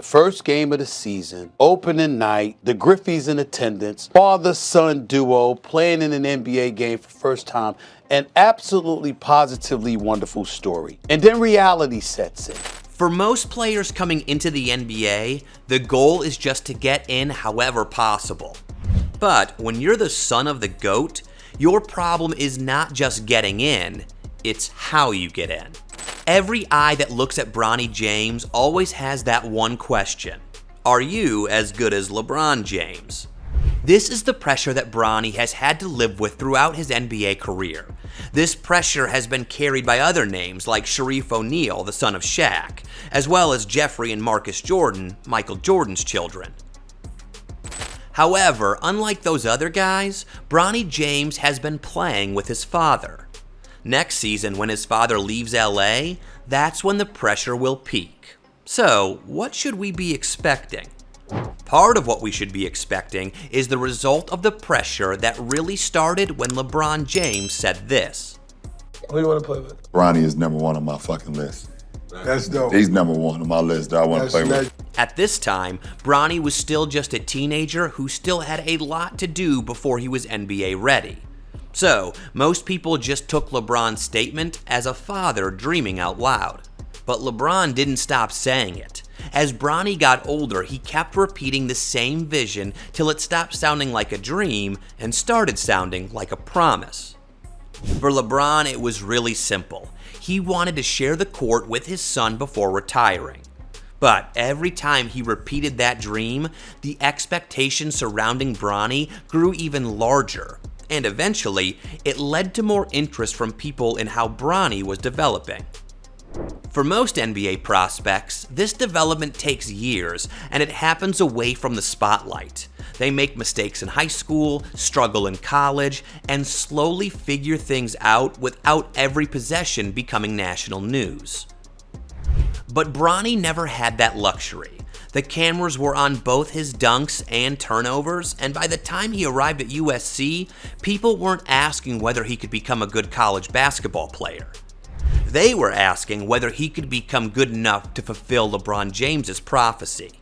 first game of the season, opening night, the Griffies in attendance, father-son duo playing in an NBA game for the first time, an absolutely positively wonderful story. And then reality sets in. For most players coming into the NBA, the goal is just to get in however possible. But when you're the son of the GOAT, your problem is not just getting in, it's how you get in. Every eye that looks at Bronny James always has that one question. Are you as good as LeBron James? This is the pressure that Bronny has had to live with throughout his NBA career. This pressure has been carried by other names like Shareef O'Neal, the son of Shaq, as well as Jeffrey and Marcus Jordan, Michael Jordan's children. However, unlike those other guys, Bronny James has been playing with his father. Next season, when his father leaves LA, that's when the pressure will peak. So, what should we be expecting? Part of what we should be expecting is the result of the pressure that really started when LeBron James said this. Who do you want to play with? Bronny is #1 on my fucking list. That's dope. He's #1 on my list that I want to play with. At this time, Bronny was still just a teenager who still had a lot to do before he was NBA ready. So, most people just took LeBron's statement as a father dreaming out loud. But LeBron didn't stop saying it. As Bronny got older, he kept repeating the same vision till it stopped sounding like a dream and started sounding like a promise. For LeBron, it was really simple. He wanted to share the court with his son before retiring. But every time he repeated that dream, the expectations surrounding Bronny grew even larger. And eventually, it led to more interest from people in how Bronny was developing. For most NBA prospects, this development takes years, and it happens away from the spotlight. They make mistakes in high school, struggle in college, and slowly figure things out without every possession becoming national news. But Bronny never had that luxury. The cameras were on both his dunks and turnovers, and by the time he arrived at USC, people weren't asking whether he could become a good college basketball player. They were asking whether he could become good enough to fulfill LeBron James's prophecy.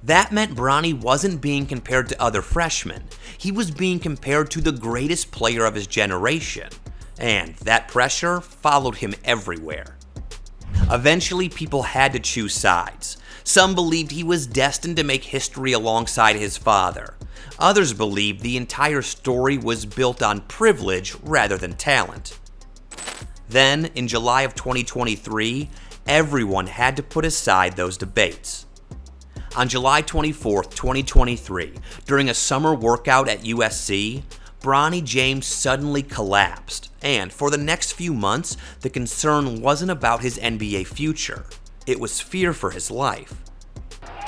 That meant Bronny wasn't being compared to other freshmen. He was being compared to the greatest player of his generation, and that pressure followed him everywhere. Eventually, people had to choose sides. Some believed he was destined to make history alongside his father. Others believed the entire story was built on privilege rather than talent. Then, in July of 2023, everyone had to put aside those debates. On July 24th, 2023, during a summer workout at USC, Bronny James suddenly collapsed, and for the next few months, the concern wasn't about his NBA future. It was fear for his life.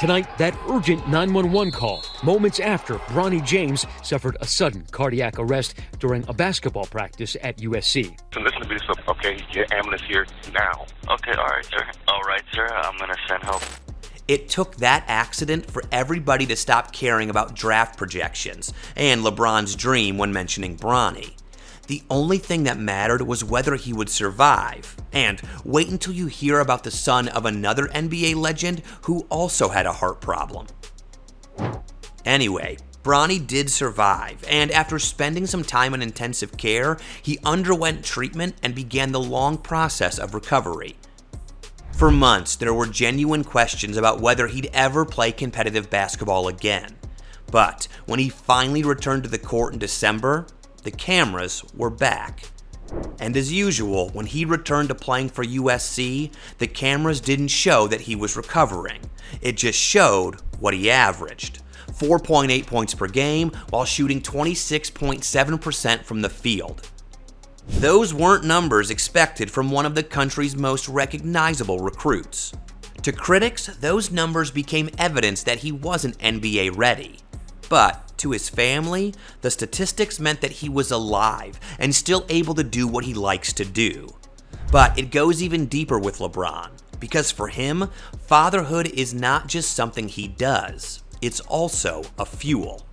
Tonight, that urgent 911 call, moments after Bronny James suffered a sudden cardiac arrest during a basketball practice at USC. So listen to me, okay? Get ambulance here now. Okay, all right, sir. I'm gonna send help. It took that accident for everybody to stop caring about draft projections and LeBron's dream when mentioning Bronny. The only thing that mattered was whether he would survive. And wait until you hear about the son of another NBA legend who also had a heart problem. Anyway, Bronny did survive, and after spending some time in intensive care, he underwent treatment and began the long process of recovery. For months, there were genuine questions about whether he'd ever play competitive basketball again. But when he finally returned to the court in December, the cameras were back. And as usual, when he returned to playing for USC, the cameras didn't show that he was recovering. It just showed what he averaged. 4.8 points per game while shooting 26.7% from the field. Those weren't numbers expected from one of the country's most recognizable recruits. To critics, those numbers became evidence that he wasn't NBA ready. But to his family, the statistics meant that he was alive and still able to do what he likes to do. But it goes even deeper with LeBron, because for him, fatherhood is not just something he does, it's also a fuel.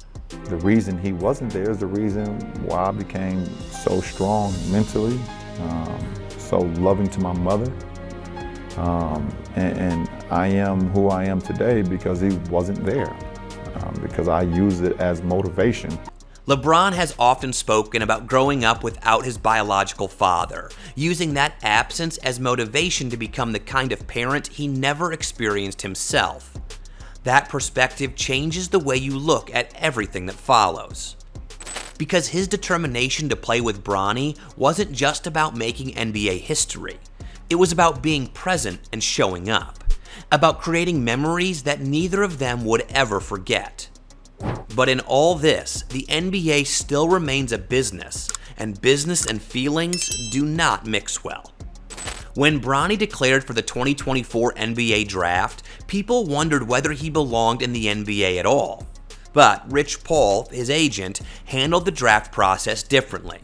The reason he wasn't there is the reason why I became so strong mentally, so loving to my mother, And I am who I am today because he wasn't there, because I use it as motivation. LeBron has often spoken about growing up without his biological father, using that absence as motivation to become the kind of parent he never experienced himself. That perspective changes the way you look at everything that follows. Because his determination to play with Bronny wasn't just about making NBA history. It was about being present and showing up, about creating memories that neither of them would ever forget. But in all this, the NBA still remains a business, and business and feelings do not mix well. When Bronny declared for the 2024 NBA draft, people wondered whether he belonged in the NBA at all. But Rich Paul, his agent, handled the draft process differently.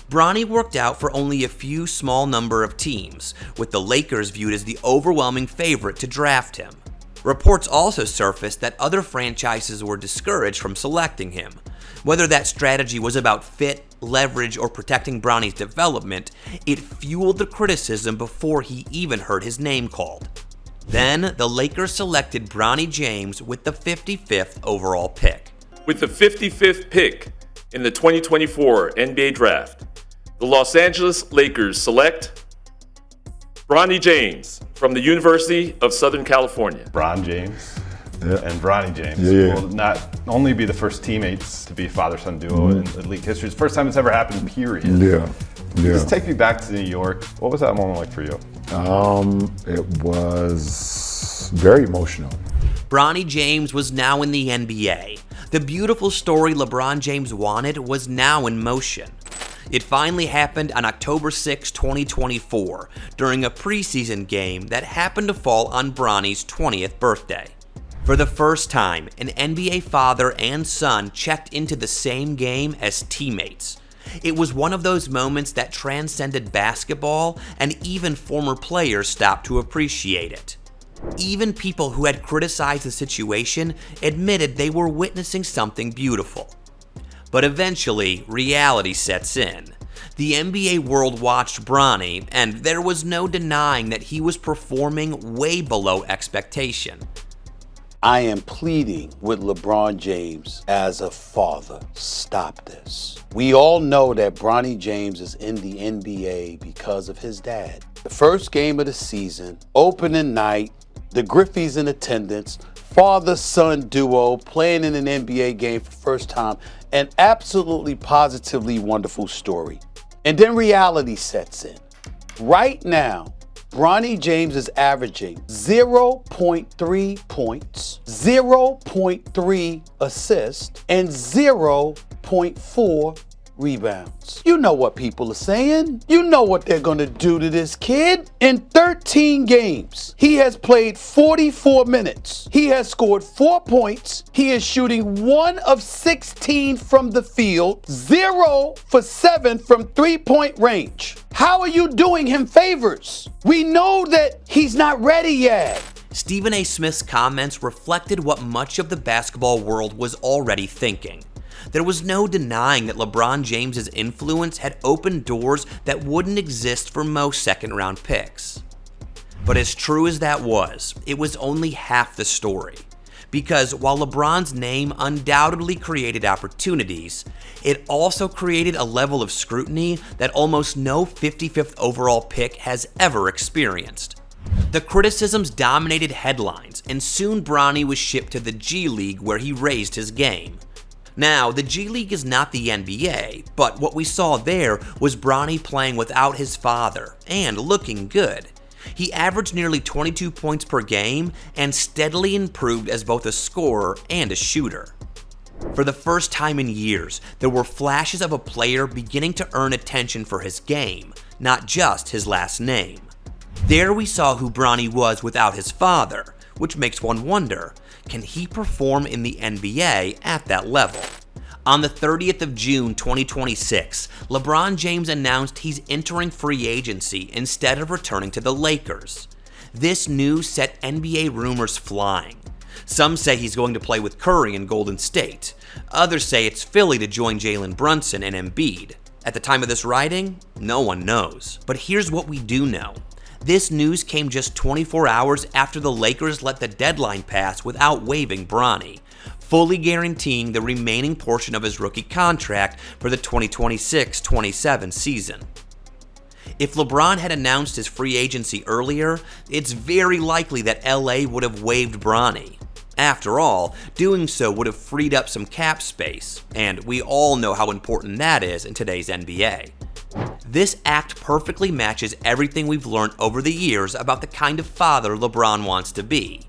Bronny worked out for only a few small number of teams, with the Lakers viewed as the overwhelming favorite to draft him. Reports also surfaced that other franchises were discouraged from selecting him. Whether that strategy was about fit, leverage, or protecting Bronny's development, it fueled the criticism before he even heard his name called. Then, the Lakers selected Bronny James with the 55th overall pick. With the 55th pick in the 2024 NBA Draft, the Los Angeles Lakers select Bronny James from the University of Southern California. LeBron James and Bronny James will not only be the first teammates to be father-son duo in league history. It's the first time it's ever happened, period. Just take me back to New York. What was that moment like for you? It was very emotional. Bronny James was now in the NBA. The beautiful story LeBron James wanted was now in motion. It finally happened on October 6, 2024, during a preseason game that happened to fall on Bronny's 20th birthday. For the first time, an NBA father and son checked into the same game as teammates. It was one of those moments that transcended basketball, and even former players stopped to appreciate it. Even people who had criticized the situation admitted they were witnessing something beautiful. But eventually, reality sets in. The NBA world watched Bronny, and there was no denying that he was performing way below expectation. I am pleading with LeBron James as a father. Stop this. We all know that Bronny James is in the NBA because of his dad. The first game of the season, opening night, the Griffies in attendance, father-son duo playing in an NBA game for the first time, an absolutely positively wonderful story. And then reality sets in. Right now, Bronny James is averaging 0.3 points, 0.3 assists, and 0.4 rebounds. You know what people are saying. You know what they're going to do to this kid. In 13 games, he has played 44 minutes. He has scored 4 points. He is shooting 1 of 16 from the field, 0 for 7 from three-point range. How are you doing him favors? We know that he's not ready yet. Stephen A. Smith's comments reflected what much of the basketball world was already thinking. There was no denying that LeBron James's influence had opened doors that wouldn't exist for most second-round picks. But as true as that was, it was only half the story. Because while LeBron's name undoubtedly created opportunities, it also created a level of scrutiny that almost no 55th overall pick has ever experienced. The criticisms dominated headlines, and soon Bronny was shipped to the G League where he raised his game. Now, the G League is not the NBA, but what we saw there was Bronny playing without his father, and looking good. He averaged nearly 22 points per game, and steadily improved as both a scorer and a shooter. For the first time in years, there were flashes of a player beginning to earn attention for his game, not just his last name. There we saw who Bronny was without his father, which makes one wonder, can he perform in the NBA at that level? On the 30th of June 2026, LeBron James announced he's entering free agency instead of returning to the Lakers. This news set NBA rumors flying. Some say he's going to play with Curry in Golden State. Others say it's Philly to join Jalen Brunson and Embiid. At the time of this writing, no one knows. But here's what we do know. This news came just 24 hours after the Lakers let the deadline pass without waiving Bronny, fully guaranteeing the remaining portion of his rookie contract for the 2026-27 season. If LeBron had announced his free agency earlier, it's very likely that LA would have waived Bronny. After all, doing so would have freed up some cap space, and we all know how important that is in today's NBA. This act perfectly matches everything we've learned over the years about the kind of father LeBron wants to be.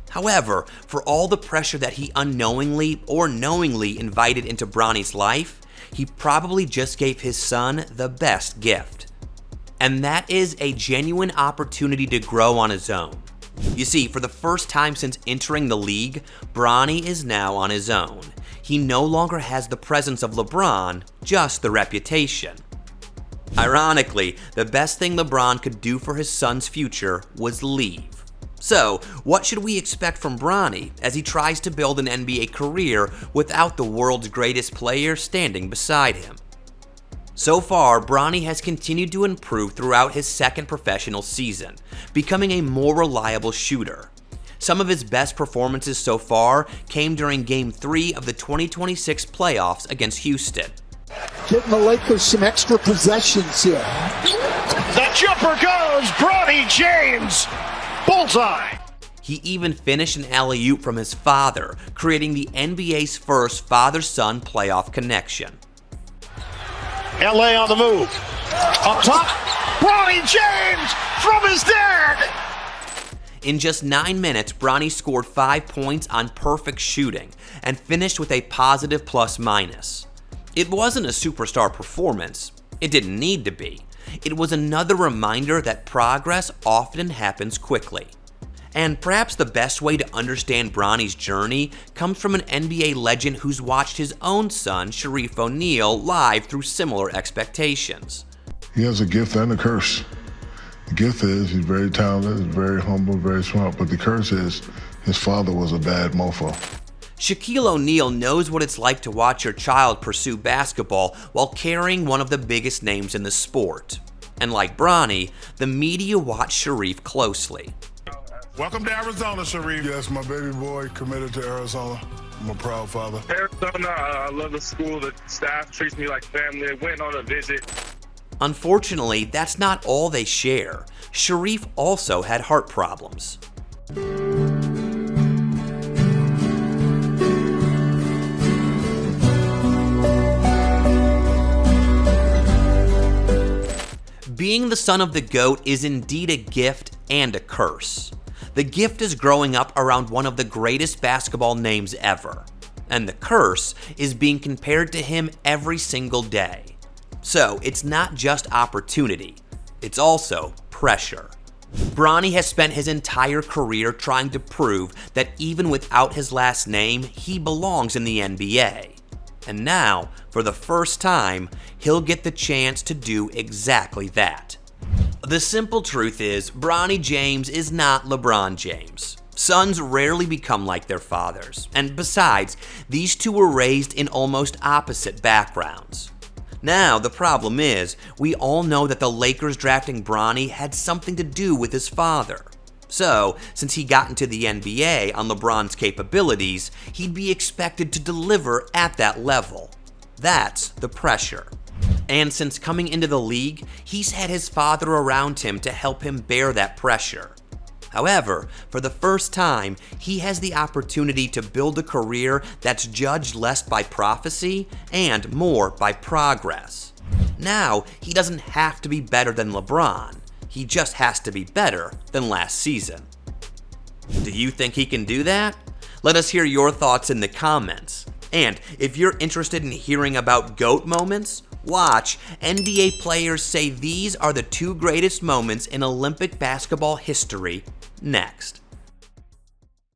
However, for all the pressure that he unknowingly or knowingly invited into Bronny's life, he probably just gave his son the best gift. And that is a genuine opportunity to grow on his own. You see, for the first time since entering the league, Bronny is now on his own. He no longer has the presence of LeBron, just the reputation. Ironically, the best thing LeBron could do for his son's future was leave. So, what should we expect from Bronny as he tries to build an NBA career without the world's greatest player standing beside him? So far, Bronny has continued to improve throughout his second professional season, becoming a more reliable shooter. Some of his best performances so far came during Game 3 of the 2026 playoffs against Houston. Getting the Lakers some extra possessions here. The jumper goes, Bronny James! Bullseye! He even finished an alley-oop from his father, creating the NBA's first father-son playoff connection. LA on the move. Up top, Bronny James from his dad! In just 9 minutes, Bronny scored 5 points on perfect shooting and finished with a positive plus-minus. It wasn't a superstar performance. It didn't need to be. It was another reminder that progress often happens quickly. And perhaps the best way to understand Bronny's journey comes from an NBA legend who's watched his own son, Shareef O'Neal, live through similar expectations. He has a gift and a curse. The gift is he's very talented, very humble, very smart, but the curse is his father was a bad mofo. Shaquille O'Neal knows what it's like to watch your child pursue basketball while carrying one of the biggest names in the sport. And like Bronny, the media watched Shareef closely. Welcome to Arizona, Shareef. Yes, my baby boy committed to Arizona. I'm a proud father. Arizona, I love the school. The staff treats me like family. Went on a visit. Unfortunately, that's not all they share. Shareef also had heart problems. Being the son of the GOAT is indeed a gift and a curse. The gift is growing up around one of the greatest basketball names ever, and the curse is being compared to him every single day. So it's not just opportunity, it's also pressure. Bronny has spent his entire career trying to prove that even without his last name, he belongs in the NBA. And now, for the first time, he'll get the chance to do exactly that. The simple truth is, Bronny James is not LeBron James. Sons rarely become like their fathers, and besides, these two were raised in almost opposite backgrounds. Now, the problem is, we all know that the Lakers drafting Bronny had something to do with his father. So, since he got into the NBA on LeBron's capabilities, he'd be expected to deliver at that level. That's the pressure. And since coming into the league, he's had his father around him to help him bear that pressure. However, for the first time, he has the opportunity to build a career that's judged less by prophecy and more by progress. Now, he doesn't have to be better than LeBron. He just has to be better than last season. Do you think he can do that? Let us hear your thoughts in the comments. And if you're interested in hearing about GOAT moments, watch NBA players say these are the 2 greatest moments in Olympic basketball history next.